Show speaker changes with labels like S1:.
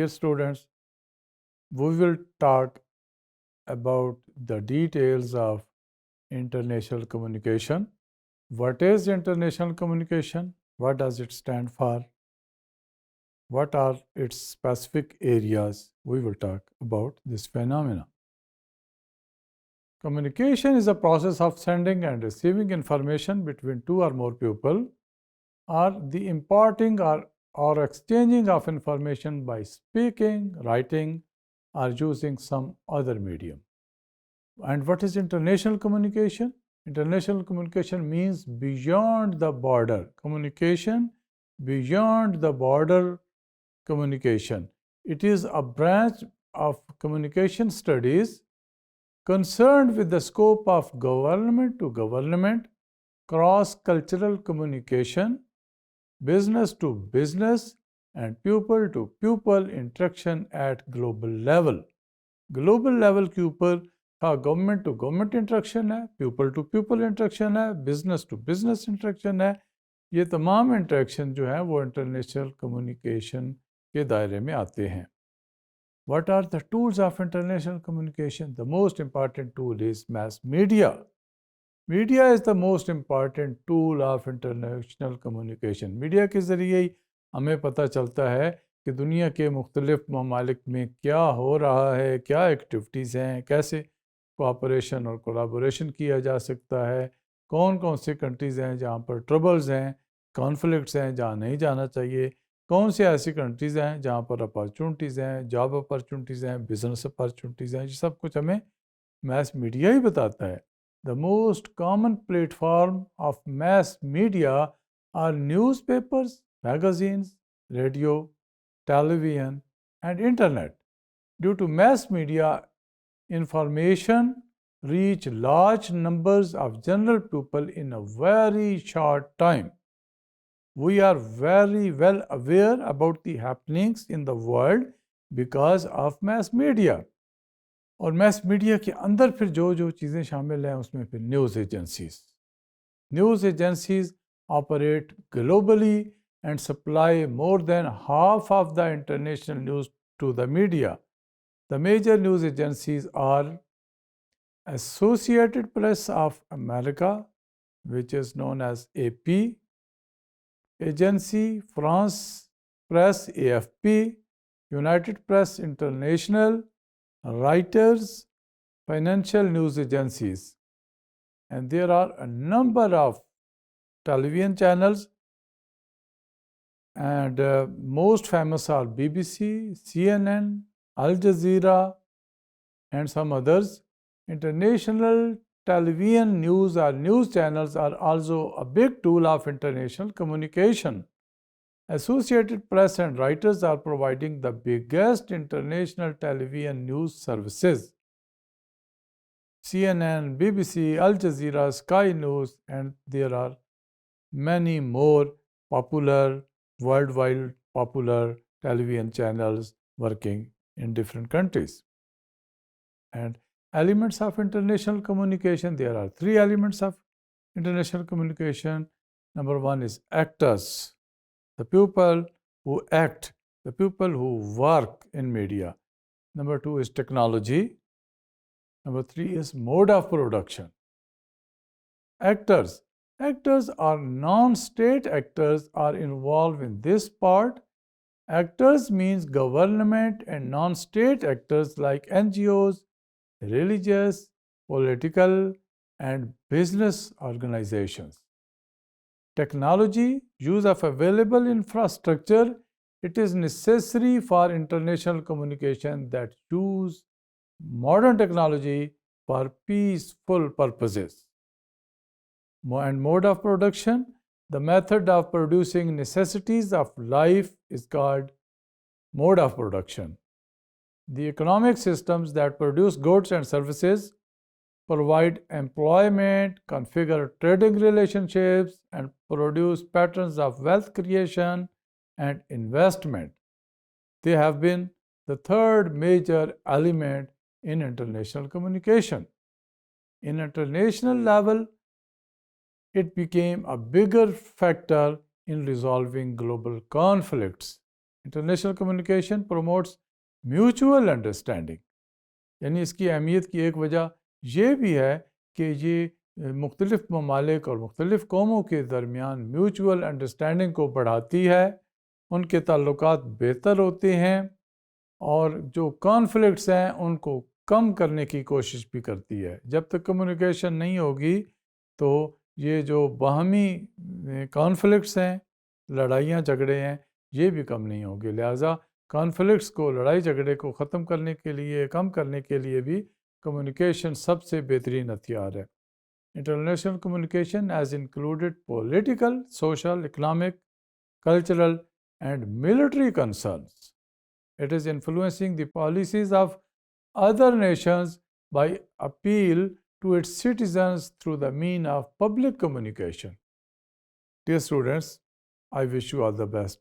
S1: Dear students, we will talk about the details of international communication. What is international communication? What does it stand for? What are its specific areas? We will talk about this phenomena. Communication is a process of sending and receiving information between two or more people, or the imparting or exchanging of information by speaking, writing, or using some other medium. And what is international communication? International communication means beyond the border. Communication beyond the border communication. It is a branch of communication studies concerned with the scope of government to government, cross-cultural communication, business to business, and pupil to pupil interaction at global level. Global level کے اوپر government to government interaction ہے، people to people interaction ہے، business to business interaction ہے. یہ تمام interaction جو ہیں وہ انٹرنیشنل کمیونیکیشن کے دائرے میں آتے ہیں. What are the tools of international communication? The most important tool is mass media. Media is the most important tool of international communication. Media کے ذریعے ہی ہمیں پتہ چلتا ہے کہ دنیا کے مختلف ممالک میں کیا ہو رہا ہے، کیا ایکٹیویٹیز ہیں، کیسے کوآپریشن اور کولابوریشن کیا جا سکتا ہے، کون کون سی کنٹریز ہیں جہاں پر ٹربلز ہیں، کانفلکٹس ہیں جہاں نہیں جانا چاہیے، کون سی ایسی کنٹریز ہیں جہاں پر اپارچونٹیز ہیں، جاب اپارچونٹیز ہیں، بزنس اپارچونٹیز ہیں. یہ سب کچھ ہمیں میس میڈیا ہی بتاتا ہے. The most common platform of mass media are newspapers, magazines, radio, television, and internet. Due to mass media, information reach large numbers of general people in a very short time. We are very well aware about the happenings in the world because of mass media. اور mass media کے اندر پھر جو چیزیں شامل ہیں اس میں پھر news agencies. News agencies operate globally and supply more than half of the international news to the media. The major news agencies are Associated Press of America, which is known as AP, Agency France Press AFP, United Press International, Reuters, financial news agencies. And there are a number of television channels, and most famous are BBC, CNN, Al Jazeera, and some others. International television news or news channels are also a big tool of international communication. Associated Press and Reuters are providing the biggest international television news services. CNN, BBC, Al Jazeera, Sky News, and there are many more popular worldwide popular television channels working in different countries. And elements of international communication, there are 3 elements of international communication. Number 1 is actors, the people who act, the people who work in media. Number 2 is technology. Number 3 is mode of production. Actors or non-state actors are involved in this part. Actors means government and non-state actors like NGOs, religious, political, and business organizations. Technology, use of available infrastructure. It is necessary for international communication that use modern technology for peaceful purposes. And mode of production, the method of producing necessities of life is called mode of production. The economic systems that produce goods and services, provide employment, configure trading relationships, and produce patterns of wealth creation and investment. They have been the third major element in international communication. In international level, it became a bigger factor in resolving global conflicts. International communication promotes mutual understanding, یعنی اس کی اہمیت کی ایک وجہ یہ بھی ہے کہ یہ مختلف ممالک اور مختلف قوموں کے درمیان میوچول انڈرسٹینڈنگ کو بڑھاتی ہے، ان کے تعلقات بہتر ہوتے ہیں اور جو کانفلکٹس ہیں ان کو کم کرنے کی کوشش بھی کرتی ہے۔ جب تک کمیونیکیشن نہیں ہوگی تو یہ جو باہمی کانفلکٹس ہیں، لڑائیاں جھگڑے ہیں، یہ بھی کم نہیں ہوں گے۔ لہٰذا کانفلکٹس کو، لڑائی جھگڑے کو ختم کرنے کے لیے، کم کرنے کے لیے بھی کمیونیکیشن سب سے بہترین ہتھیار ہے۔ International communication has included political, social, economic, cultural, and military concerns. It is influencing the policies of other nations by appeal to its citizens through the means of public communication. Dear students, I wish you all the best.